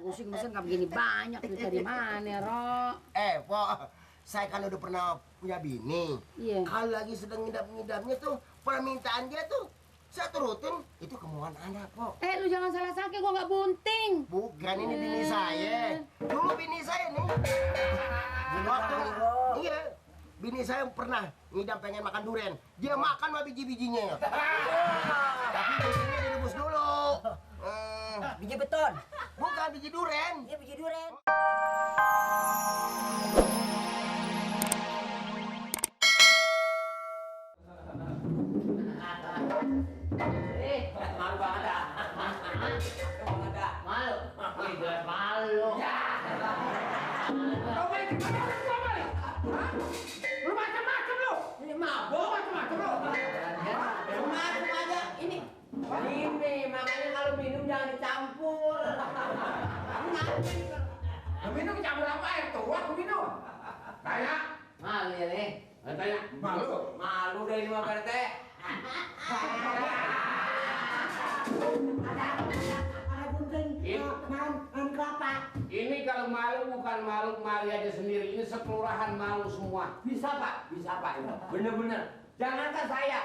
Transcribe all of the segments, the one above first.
Gue sih mesen nggak begini banyak duit dari mana, Ro? Pok, saya kan udah pernah punya bini. Iya. Kalau lagi sedang ngidam-ngidamnya tuh, permintaan dia tuh saya turutin, itu kemauan Anda, Pok. Lu jangan salah sangka, gue nggak bunting. Bukan, ini bini saya. Dulu bini saya nih. Waktu, iya, bini saya pernah ngidam pengen makan durian. Dia makan sama biji-bijinya. Tapi bijinya direbus dulu. Biji beton. Bukan biji durian. Iya biji durian. Malu banget dah. Banget dah. Malu? Tidak malu. Kau balik gimana orang tua balik? Hah? Lu macam-macam lu. Ini mabok macam-macam lu. Macam aja ini. Ini makanya kalau minum jangan dicampur. Kamu ngapain? Minum campur apa air tua aku minum. Kayak Malu ya, nih. tanya malu. Malu dari lima PRT. Ada gunting. Main kelapa. Ini kalau malu bukan malu Mali aja sendiri, ini sekelurahan malu semua. Bisa pak, bener-bener. Jangankan saya,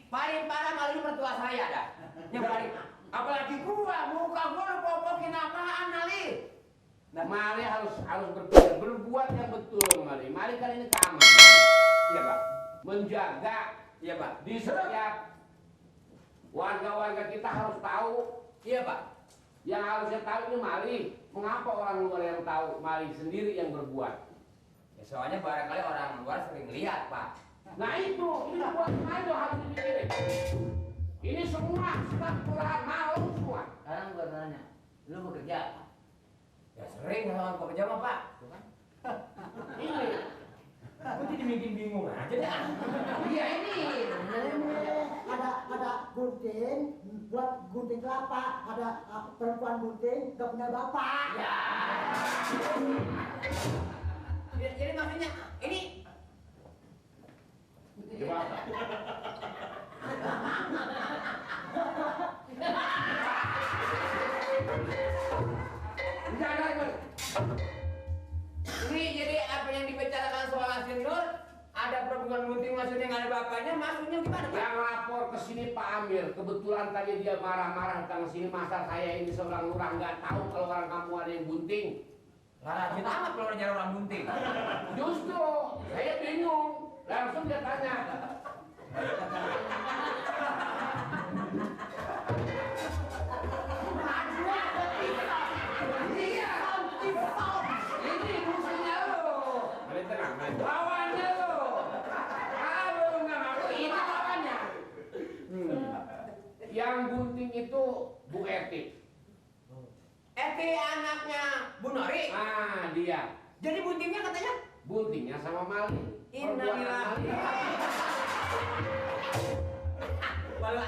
paling parah malu mertua saya dah. Yang paling, apalagi muka gua lu popokin apaan Ali? Nah, Mali harus berpikir, berbuat yang betul Mali. Mali kan ini kamar. Iya pak, Menjaga iya pak. di setiap warga-warga kita harus tahu. Iya pak. Yang harusnya tahu ini Mali. Mengapa orang luar yang tahu, Mali sendiri yang berbuat? Ya, soalnya barangkali orang luar sering lihat pak. Nah itu, ini buat Mali harus dipikirin. Ini semua sekelurahan malu semua. Sekarang gue tanya, lu bekerja? Ya sering sama pekerja mah pak. Ini, Aku jadi bikin bingung aja dah. iya ini. Ada gunting buat gunting kelapa. Ada perempuan gunting gak punya bapak. Ya. Jadi maksudnya ini Coba. jangan Mas. Ini jadi apa yang dibicarakan soal Asin Nur? Ada perempuan gunting maksudnya nggak ada bapaknya, maksudnya gimana Pak? Yang lapor ke sini Pak Amir, kebetulan tadi dia marah-marah datang ke sini, masa saya ini seorang lurah nggak tahu kalau orang kamu ada yang bunting. Rajin amat kalau nyari orang gunting. Justru saya bingung, langsung dia tanya. Iya, ini musuhnya lo. Lawannya lo. Belum nggak ngaku, ini lawannya. Yang gunting itu Bu Eti. Eti anaknya Bu Nori. Ah, dia. Jadi buntingnya katanya? Buntingnya sama Mali. Innalillahi. Walau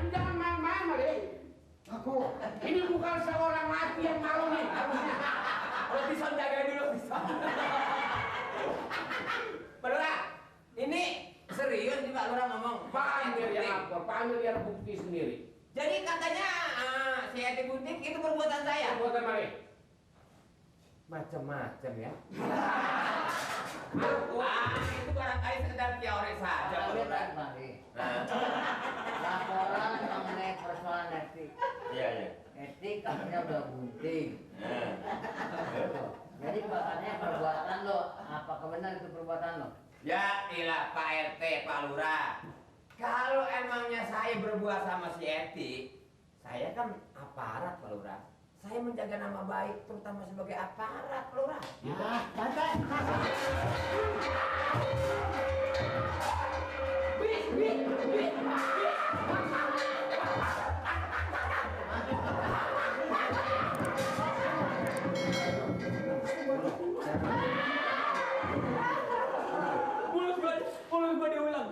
Jangan main-main, Mali. Ini bukan seorang laki yang malu nih, harusnya. Kalau bisa jaga dulu bisa. Padahal ini serius nih Pak Lurah ngomong. Pak Amir yang lapor, Pak Amir yang bukti sendiri. Jadi katanya si Eti gunting itu perbuatan saya. Buatan Mali. Macam-macam ya. Itu barangkali sekedar teori saja. Laporan mengenai persoalan etik. Iya. Etik katanya udah bunting. Jadi makanya perbuatan lo, apakah benar itu perbuatan lo? Ya ilah Pak RT, Pak Lurah. Kalau emangnya saya berbuat sama si Eti, saya kan aparat Pak Lurah. Saya menjaga nama baik terutama sebagai aparat Pak Lurah. Santai. Mulut gua diulang.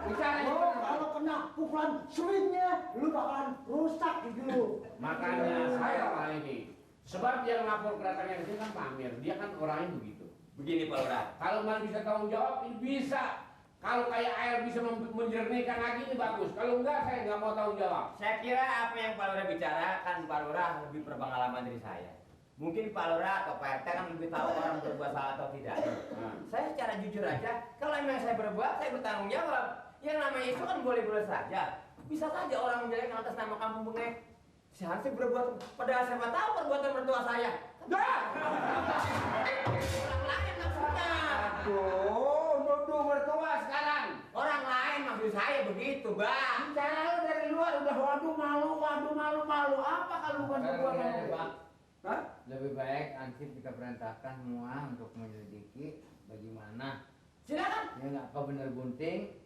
Bicara Oh, kalau kena pukulan seringnya, lu bakalan rusak gigi lu. Makanya saya orang ini. Sebab yang lapor kedatangan itu kan Pak Amir. Dia kan orangnya begitu. Begini Pak Lurah. Kalau Mali bisa tanggung jawab, ini bisa. Kalau kayak air bisa menjernihkan lagi ini bagus. Kalau enggak saya nggak mau tanggung jawab. Saya kira apa yang Pak Lurah bicarakan, Pak Lurah lebih berpengalaman dari saya. Mungkin Pak Lurah atau Pak RT kan lebih tahu orang berbuat salah atau tidak. Saya secara jujur aja, kalau memang saya berbuat, saya bertanggung jawab. Yang namanya itu kan boleh-boleh saja. Bisa saja orang menjelekkan atas nama kampung Bengek. Seharusnya berbuat, padahal saya tahu perbuatan mertua saya. Orang lain maksudnya. Aduh, nuduh mertua sekarang. Orang lain maksud saya begitu, Bang. Bicara lu dari luar udah waduh malu. Apa kalau bukan perbuatan lu, Bang? Hah? Lebih baik ansip kita perintahkan semua untuk menyelidiki bagaimana. Silakan. Ya enggak, apa benar bunting?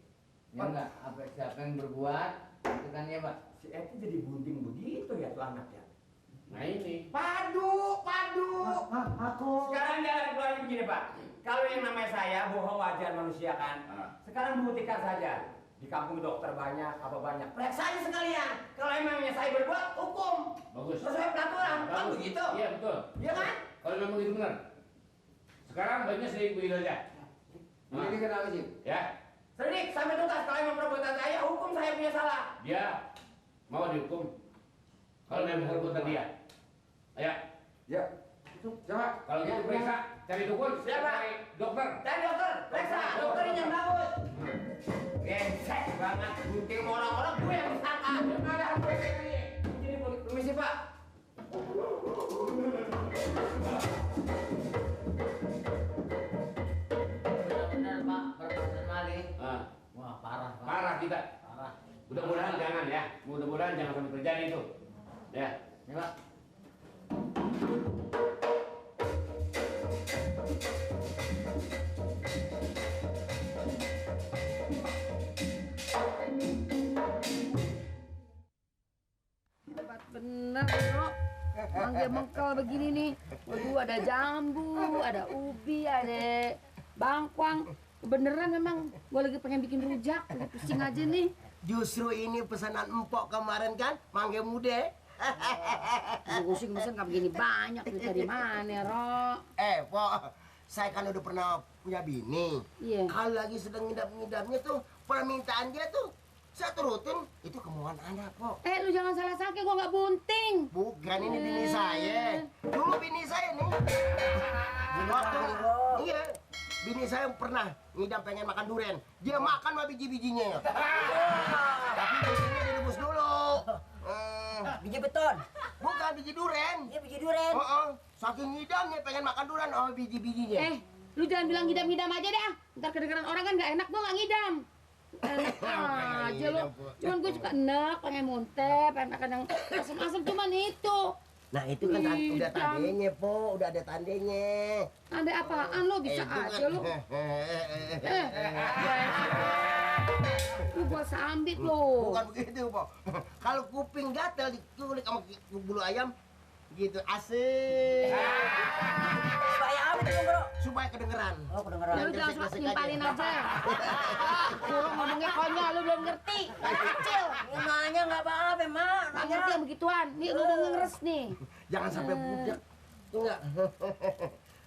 Ya enggak, apa siapa yang berbuat? Itu kan ya, Pak. Si Eti jadi bunting begitu ya tuh anak ya. Nah ini. Padu. Aku Sekarang jangan keluarin begini, Pak. Kalau yang namanya saya bohong wajar manusia kan. Sekarang buktikan saja. Di kampung dokter banyak, apa banyak. Periksa aja sekalian. Kalau emangnya saya berbuat, hukum. Bagus. Sesuai peraturan. Kan Bagus. begitu? Iya betul. Iya kan? Kalau memang itu benar. Sekarang baiknya saya ikutin aja. Ini kenapa sih? Ya, Sedik, sampai tuntas. Kalau emang perbuatan saya, hukum saya punya salah. dia mau dihukum. Kalau memang perbuatan dia. Ayo. Ya. Coba. Kalau gitu periksa, cari dukun, Siapa? cari dokter. Cari dokter, periksa. Dokter ini yang bagus. Gesek banget. Gunting orang-orang gue yang disangka. Yang ada apa ini? Jadi permisi, Pak. Benar-benar, Pak, perbuatan maling. Ah, Wah, parah, Pak. parah kita. Parah. Mudah-mudahan jangan ya. Mudah-mudahan jangan sampai terjadi itu. Ya. Ya, Pak. Hebat bener, Bro. Mangga mengkel begini nih. Waduh, ada jambu, ada ubi, ada bangkuang. Beneran memang gue lagi pengen bikin rujak, lagi pusing aja nih. Justru ini pesanan empok kemarin kan, mangga muda. Gue pusing nggak begini banyak, duit dari mana, Ro? Pok, saya kan udah pernah punya bini. Iya. Kalau lagi sedang ngidap-ngidapnya tuh, permintaan dia tuh, saya turutin, itu kemauan anak, Pok. Lu jangan salah sangka, gue nggak bunting. Bukan, ini bini saya. Dulu bini saya nih. Waktu, iya, bini saya pernah ngidam pengen makan durian. Dia makan sama biji-bijinya. Tapi bijinya direbus dulu. biji beton. Bukan biji durian. Iya biji durian. Saking ngidamnya pengen makan durian sama biji-bijinya. Lu jangan bilang ngidam-ngidam aja dah. Ntar kedengeran orang kan nggak enak, gue nggak ngidam. Enak aja lu. Cuman gue suka enak, pengen muntah, pengen makan yang asam-asam, cuman itu. Nah itu kan udah tandanya, Po. Udah ada tandanya. Ada apaan lu bisa aja lu. Lu gua sambit lu. Bukan begitu, Po. Kalau kuping gatel diculik sama bulu ayam, gitu asik. Supaya apa itu, Bro? Supaya kedengeran. Oh, kedengeran. Ya lu jangan suka nimpalin aja. Lu ngomongnya konyol, lu belum ngerti. Masih kecil. Nanya nggak apa-apa, Mak. Nggak ngerti yang begituan. Nih lu udah ngeres nih. Jangan sampai budak. Enggak.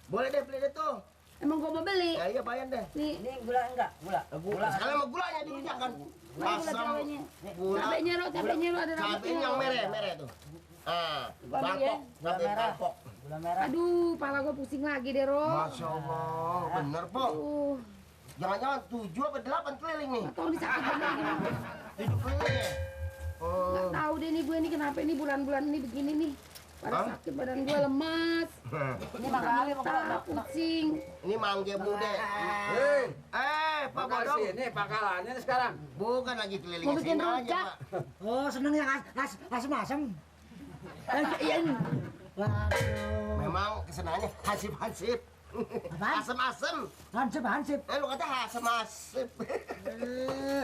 Boleh deh beli deh tuh. Emang gua mau beli. Ya iya bayar deh. Nih, Ini gula enggak? Gula. Sekali sama gulanya dirujak kan. gula cabenya. Cabenya lu ada Cabenya rambutnya. yang merah tuh. Gua ambil ya. Bangkok, cabai bangkok. Gula merah. Aduh, pala gua pusing lagi deh, Ro. Masya Allah, bener, Po. Jangan-jangan 7 apa 8 keliling nih. Tolong disakit bener gimana? 7 keliling ya? Nggak tahu deh nih gue ini kenapa ini bulan-bulan ini begini nih. Pada Hah? sakit badan gue lemas. Ini mangga apa, Tak pusing. Ini mangga muda. Pak Bodong. Ini pakalannya sekarang. Bukan lagi keliling Mau bikin sini aja, rujak. Pak. Oh, seneng yang asem-asem. Iya. Waduh. Memang kesenangannya hasip-hasip. Apaan? Asem-asem. Hansip. Lu kata asem-asem.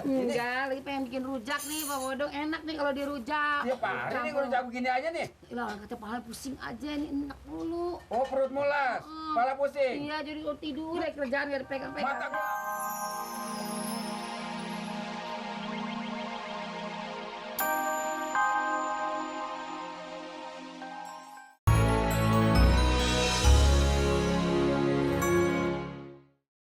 Enggak, lagi pengen bikin rujak nih, Pak Bodong. Enak nih kalau dirujak. Tiap hari nih rujak begini aja nih. Lah, kata pala pusing aja nih, enak mulu. Oh, perut mulas, kepala pusing. Iya, jadi tidur, kerjaan gak dipegang-pegang. Mata gua.